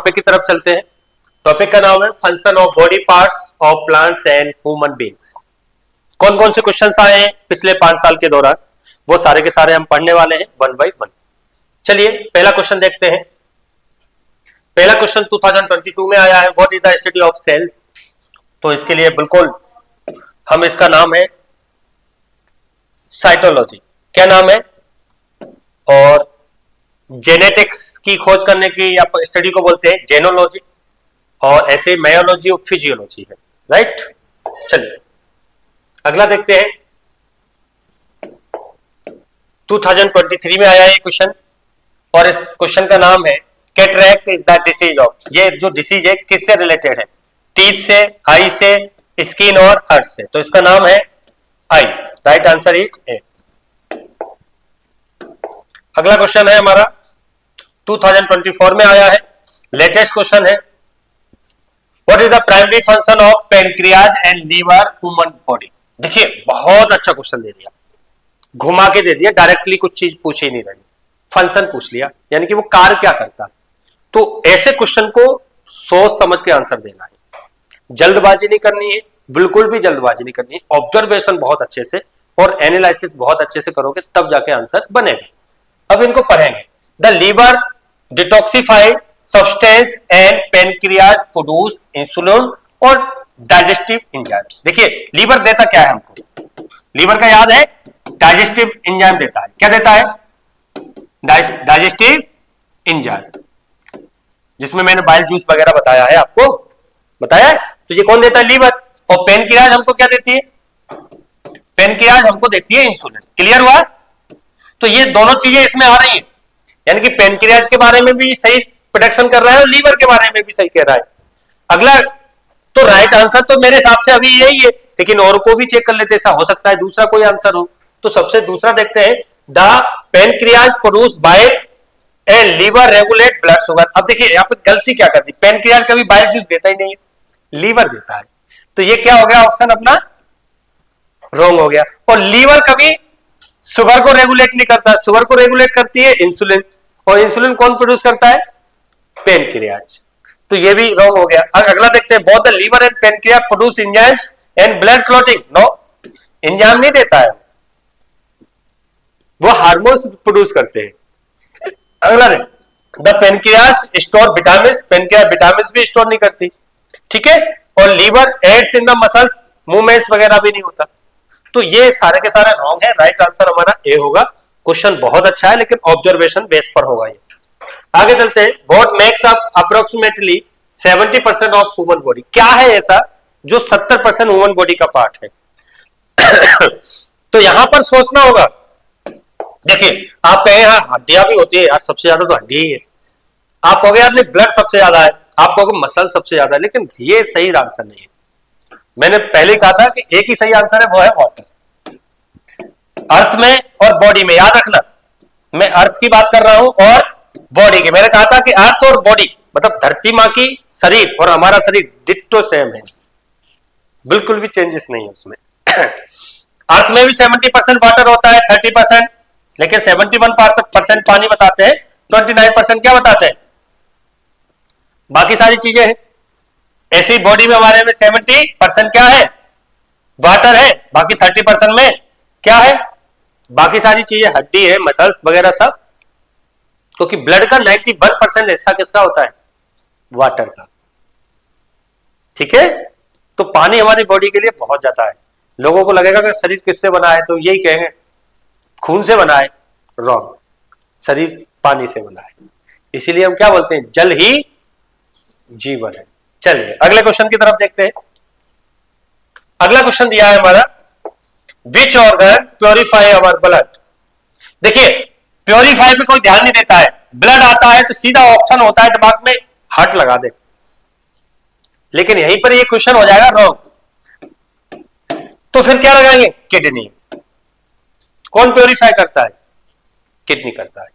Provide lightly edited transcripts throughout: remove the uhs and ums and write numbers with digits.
Topic की तरफ चलते हैं। टॉपिक का नाम है function of body parts of plants and human beings. कौन कौन से क्वेश्चंस आए हैं पिछले 5 साल के दौरान, वो सारे के सारे हम पढ़ने वाले हैं वन बाय वन। चलिए पहला क्वेश्चन देखते हैं। पहला क्वेश्चन 2022 में आया है, what is the study of cell. तो इसके लिए बिल्कुल हम, इसका नाम है साइटोलॉजी। क्या नाम है? और जेनेटिक्स की खोज करने की या स्टडी को बोलते हैं जेनोलॉजी, और ऐसे मायोलॉजी और फिजियोलॉजी है, राइट। चलिए अगला देखते हैं। 2023 में आया ये क्वेश्चन, और इस क्वेश्चन का नाम है cataract is the disease of. ये जो डिसीज है किससे रिलेटेड है? टीथ से, आई से, स्किन और हार्ट से। तो इसका नाम है आई। Right answer is A. अगला क्वेश्चन है हमारा 2024 में आया है, लेटेस्ट क्वेश्चन है, what is the primary function of pancreas and liver human body. देखिए बहुत अच्छा क्वेश्चन दे दिया, घुमा के दे दिया, डायरेक्टली कुछ चीज पूछ ही नहीं रही, फंक्शन पूछ लिया, यानी कि वो कार्य क्या करता है। तो ऐसे क्वेश्चन को सोच समझ के आंसर देना है, जल्दबाजी नहीं करनी है, बिल्कुल भी जल्दबाजी नहीं करनी है। ऑब्जर्वेशन बहुत अच्छे से और एनालिसिस बहुत अच्छे से करोगे तब जाके आंसर बनेगा। अब इनको पढ़ेंगे। The liver detoxify substance and pancreas produce insulin और डाइजेस्टिव एंजाइम्स। देखिए लीवर देता क्या है हमको? लीवर का याद है, डाइजेस्टिव एंजाइम देता है। क्या देता है? डाइजेस्टिव एंजाइम, जिसमें मैंने बाइल जूस वगैरह बताया है, आपको बताया है। तो ये कौन देता है? लीवर। और पेनक्रियाज हमको क्या देती है? पेनक्रियाज हमको देती है इंसुलिन। क्लियर हुआ? तो ये दोनों चीजें इसमें आ रही हैं, यानी कि पेनक्रियाज के बारे में भी सही प्रोडक्शन कर रहा है और लीवर के बारे में भी सही कह रहा है। अगला तो राइट आंसर तो मेरे हिसाब से अभी यही है, लेकिन और को भी चेक कर लेते, ऐसा हो सकता है दूसरा कोई आंसर हो। तो सबसे दूसरा देखते हैं, the pancreas produce bile and liver regulate blood sugar. अब देखिए यहाँ पे गलती क्या कर दी, पेनक्रियाज कभी बाइल जूस देता ही नहीं है, लीवर देता है। तो ये क्या हो गया? ऑप्शन अपना रॉन्ग हो गया। और लीवर कभी शुगर को रेगुलेट नहीं करता, शुगर को रेगुलेट करती है इंसुलिन, और इंसुलिन कौन प्रोड्यूस करता है? पेनक्रियाज। तो ये भी रॉन्ग हो गया। अगला देखते हैं, both the liver and pancreas produce enzymes and blood clotting. No, enzyme नहीं देता है, वो हार्मोन्स प्रोड्यूस करते हैं। अगला है, the pancreas store vitamin, pancreas vitamin भी स्टोर नहीं करती, ठीक है। और liver aids in the muscles, movements वगैरह भी नहीं होता। तो ये सारे के सारे रॉन्ग है। राइट आंसर हमारा ए होगा। क्वेश्चन बहुत अच्छा है, लेकिन ऑब्जर्वेशन बेस पर होगा ये। आगे चलते हैं, what makes up approximately 70% of human body. क्या है ऐसा जो 70% ह्यूमन बॉडी का पार्ट है? तो यहां पर सोचना होगा। देखिए आप कहें यार हड्डियां भी होती है, यार सबसे ज्यादा तो हड्डी ही है। आप कहोगे यार ब्लड सबसे ज्यादा है, आप कहोगे मसल सबसे ज्यादा है, लेकिन ये सही आंसर नहीं है। मैंने पहले कहा था कि एक ही सही आंसर है, वो है वाटर। अर्थ में और बॉडी में, याद रखना, मैं अर्थ की बात कर रहा हूं और बॉडी की। मैंने कहा था कि अर्थ और बॉडी मतलब धरती मां की शरीर और हमारा शरीर डिट्टो सेम है, बिल्कुल भी चेंजेस नहीं है उसमें। अर्थ में भी 70% वाटर होता है, 30%, लेकिन 71% पानी बताते हैं, 29% क्या बताते हैं? बाकी सारी चीजें हैं। ऐसी बॉडी में हमारे में 70% क्या है? वाटर है, बाकी 30% में क्या है? बाकी सारी चीजें, हड्डी है, मसल्स वगैरह सब। क्योंकि ब्लड का 91% हिस्सा किसका होता है? वाटर का, ठीक है। तो पानी हमारी बॉडी के लिए बहुत ज्यादा है। लोगों को लगेगा कि शरीर किससे बना है, तो यही कहेंगे खून से बना है। रॉन्ग, शरीर पानी से बना है। इसीलिए हम क्या बोलते हैं? जल ही जीवन है। चलिए अगले क्वेश्चन की तरफ देखते हैं। अगला क्वेश्चन दिया है हमारा, which organ purify our blood. देखिए प्योरीफाई पे कोई ध्यान नहीं देता है, ब्लड आता है तो सीधा ऑप्शन होता है दिमाग में हार्ट लगा दे, लेकिन यहीं पर ये क्वेश्चन हो जाएगा रॉन्ग। तो फिर क्या लगाएंगे? किडनी। कौन प्योरीफाई करता है? किडनी करता है।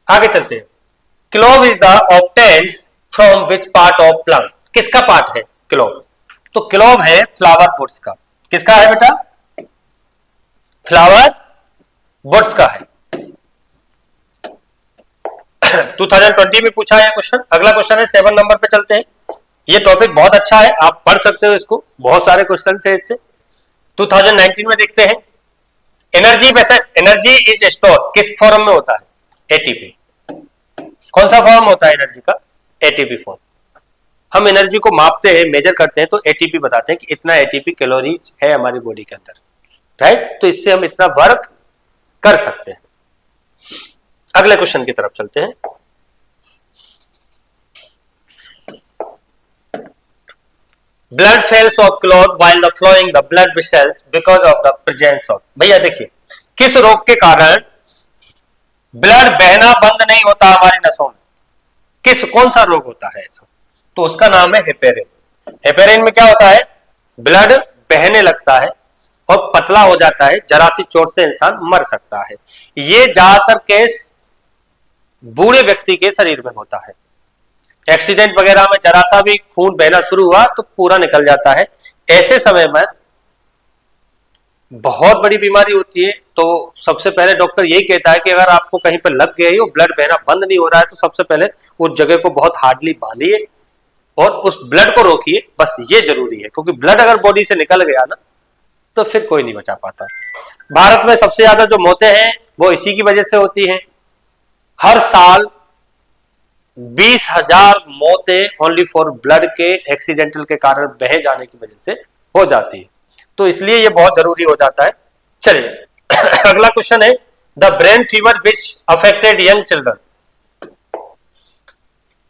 आगे चलते हैं, clove is the obtained from which part of plant. किसका पार्ट है क्लोव? तो क्लोव है फ्लावर बुड्स का। किसका है बेटा? फ्लावर बुड्स का है। 2020 में पूछा है क्वेश्चन। अगला क्वेश्चन है 7 नंबर पे चलते हैं। ये टॉपिक बहुत अच्छा है, आप पढ़ सकते हो इसको, बहुत सारे क्वेश्चन है इससे। 2019 में देखते हैं, एनर्जी इज स्टोर किस फॉर्म में होता है? एटीपी। कौन सा फॉर्म होता है एनर्जी का? ATP form. हम एनर्जी को मापते हैं, मेजर करते हैं तो एटीपी बताते हैं कि इतना एटीपी कैलोरीज है हमारी बॉडी के अंदर, राइट? तो इससे हम इतना वर्क कर सकते हैं। अगले क्वेश्चन की तरफ चलते हैं। Blood cells of clot while the flowing the blood vessels because of the presence of. भैया देखिए, किस रोग के कारण ब्लड बहना बंद नहीं होता हमारी नसों में? कौन सा रोग होता है ऐसा? तो उसका नाम है हेपेरिन। हेपेरिन में क्या होता है? ब्लड बहने लगता है और पतला हो जाता है, जरा सी चोट से इंसान मर सकता है। ये ज्यादातर केस बूढ़े व्यक्ति के शरीर में होता है। एक्सीडेंट वगैरह में जरा सा भी खून बहना शुरू हुआ तो पूरा निकल जाता है। ऐसे समय में बहुत बड़ी बीमारी होती है, तो सबसे पहले डॉक्टर यही कहता है कि अगर आपको कहीं पर लग गई हो, ब्लड बहना बंद नहीं हो रहा है, तो सबसे पहले उस जगह को बहुत हार्डली बांधिए और उस ब्लड को रोकिए। बस ये जरूरी है, क्योंकि ब्लड अगर बॉडी से निकल गया ना तो फिर कोई नहीं बचा पाता। भारत में सबसे ज्यादा जो मौतें हैं वो इसी की वजह से होती हैं। हर साल 20,000 मौतें ओनली फॉर ब्लड के एक्सीडेंटल के कारण बहे जाने की वजह से हो जाती है, तो इसलिए ये बहुत जरूरी हो जाता है। चलिए अगला क्वेश्चन है, the brain fever which affected young children.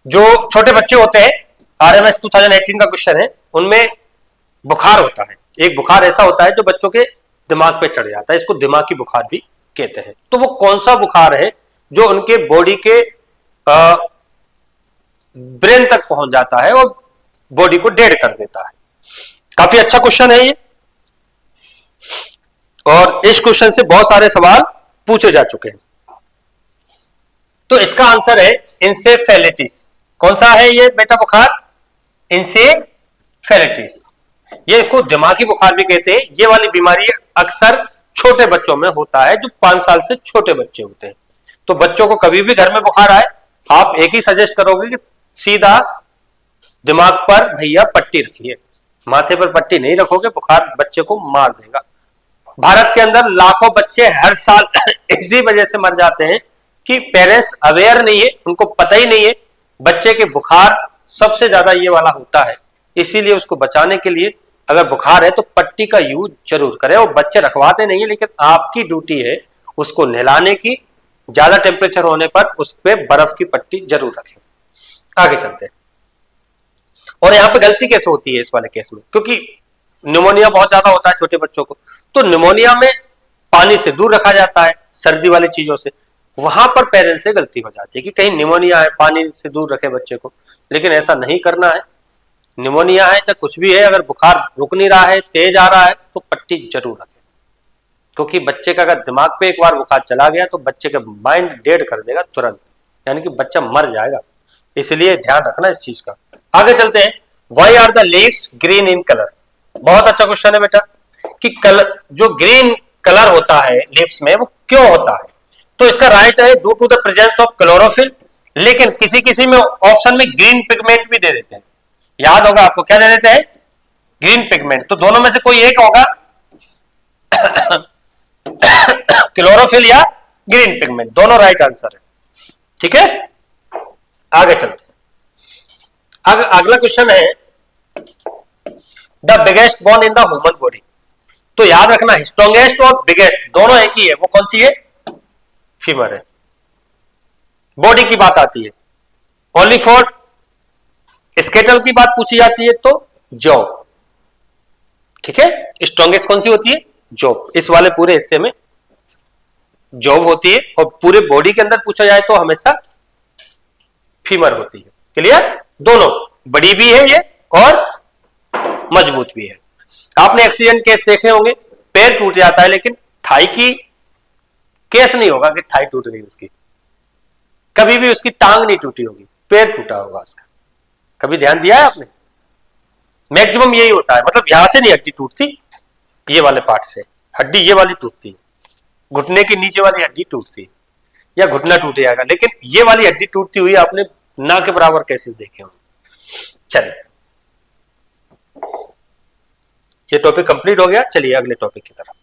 जो छोटे बच्चे होते हैं, आरएमएस 2018 का क्वेश्चन है, उनमें बुखार होता है। एक बुखार ऐसा होता है जो बच्चों के दिमाग पे चढ़ जाता है, इसको दिमागी बुखार भी कहते हैं। तो वो कौन सा बुखार है जो उनके बॉडी के ब्रेन तक पहुंच जाता है और बॉडी को डेड कर देता है? काफी अच्छा क्वेश्चन है ये, और इस क्वेश्चन से बहुत सारे सवाल पूछे जा चुके हैं। तो इसका आंसर है इंसेफेलिटिस। कौन सा है ये बेटा बुखार? इंसेफेलिटिस। ये को दिमागी बुखार भी कहते हैं। ये वाली बीमारी अक्सर छोटे बच्चों में होता है, जो 5 साल से छोटे बच्चे होते हैं। तो बच्चों को कभी भी घर में बुखार आए, आप एक ही सजेस्ट करोगे कि सीधा दिमाग पर भैया पट्टी रखिए, माथे पर पट्टी नहीं रखोगे, बुखार बच्चे को मार देगा। भारत के अंदर लाखों बच्चे हर साल इसी वजह से मर जाते हैं कि पेरेंट्स अवेयर नहीं है, उनको पता ही नहीं है बच्चे के बुखार सबसे ज्यादा ये वाला होता है। इसीलिए उसको बचाने के लिए अगर बुखार है तो पट्टी का यूज जरूर करें। और बच्चे रखवाते नहीं है, लेकिन आपकी ड्यूटी है उसको नहलाने की। ज्यादा टेम्परेचर होने पर उस पर बर्फ की पट्टी जरूर रखें। आगे चलते हैं। और यहाँ पे गलती कैसे होती है इस वाले केस में? क्योंकि निमोनिया बहुत ज्यादा होता है छोटे बच्चों को, तो निमोनिया में पानी से दूर रखा जाता है, सर्दी वाली चीजों से। वहां पर पेरेंट्स से गलती हो जाती है कि कहीं निमोनिया है, पानी से दूर रखे बच्चे को, लेकिन ऐसा नहीं करना है। निमोनिया है चाहे कुछ भी है, अगर बुखार रुक नहीं रहा है, तेज आ रहा है, तो पट्टी जरूर रखें। क्योंकि बच्चे का अगर दिमाग पे एक बार बुखार चला गया तो बच्चे का माइंड डेड कर देगा तुरंत, यानी कि बच्चा मर जाएगा। इसलिए ध्यान रखना इस चीज का। आगे चलते हैं। Why are the leaves green in colour? बहुत अच्छा क्वेश्चन है बेटा कि कलर, जो ग्रीन कलर होता है लीव्स में, वो क्यों होता है? तो इसका राइट है due to the presence of chlorophyll, लेकिन किसी किसी में ऑप्शन में ग्रीन पिगमेंट भी दे देते हैं। याद होगा आपको, क्या दे देते हैं? Green pigment. तो दोनों में से कोई एक होगा, क्लोरोफिल या ग्रीन पिगमेंट, दोनों राइट आंसर है। ठीक है, आगे चलते हैं। अगला क्वेश्चन है, the biggest bone in the human body. तो याद रखना, स्ट्रॉन्गेस्ट और बिगेस्ट दोनों एक ही है। वो कौन सी है? फीमर है। बॉडी की बात आती है, ओनली फॉर स्केटल की बात पूछी जाती है तो जॉ। ठीक है, स्ट्रॉन्गेस्ट कौन सी होती है? जॉब। इस वाले पूरे हिस्से में जॉब होती है, और पूरे बॉडी के अंदर पूछा जाए तो हमेशा फीमर होती है। क्लियर? दोनों बड़ी भी है ये और मजबूत भी है। आपने एक्सीडेंट केस देखे होंगे, पैर टूट जाता है, लेकिन थाई की केस नहीं होगा कि थाई टूट गई उसकी, कभी भी उसकी टांग नहीं टूटी होगी, पैर टूटा होगा उसका। कभी ध्यान दिया है आपने? मैक्सिमम यही होता है, मतलब यहां से नहीं हड्डी टूटती, ये वाले पार्ट से हड्डी ये वाली टूटती, घुटने के नीचे वाली हड्डी टूटती। या घुटना टूट जाएगा, लेकिन ये वाली हड्डी टूटती हुई आपने ना के बराबर केसेस देखे होंगे। चलिए, ये टॉपिक कंप्लीट हो गया, चलिए अगले टॉपिक की तरफ।